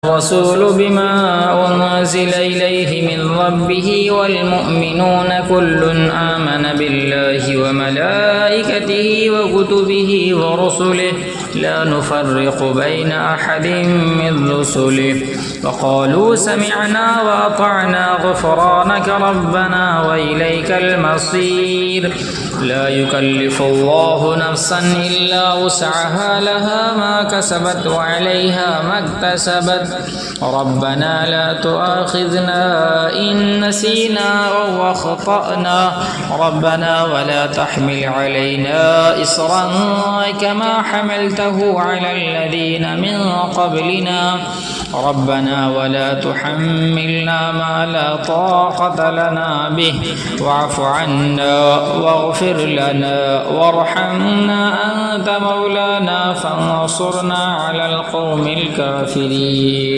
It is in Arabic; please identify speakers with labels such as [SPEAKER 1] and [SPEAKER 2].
[SPEAKER 1] الرسول بما أنزل إليه من ربه والمؤمنون كل آمن بالله وملائكته وكتبه ورسله لا نفرق بين أحد من رسله وقالوا سمعنا وأطعنا غفرانك ربنا وإليك المصير لا يكلف الله نفسا إلا وسعها لها ما كسبت وعليها ما اكتسبت ربنا لا تؤاخذنا إن نسينا أو أخطأنا ربنا ولا تحمل علينا إصرا كما حملته على الذين من قبلنا ربنا ولا تحملنا ما لا طاقة لنا به واعف عنا واغفر لنا وارحمنا أنت مولانا فانصرنا على القوم الكافرين.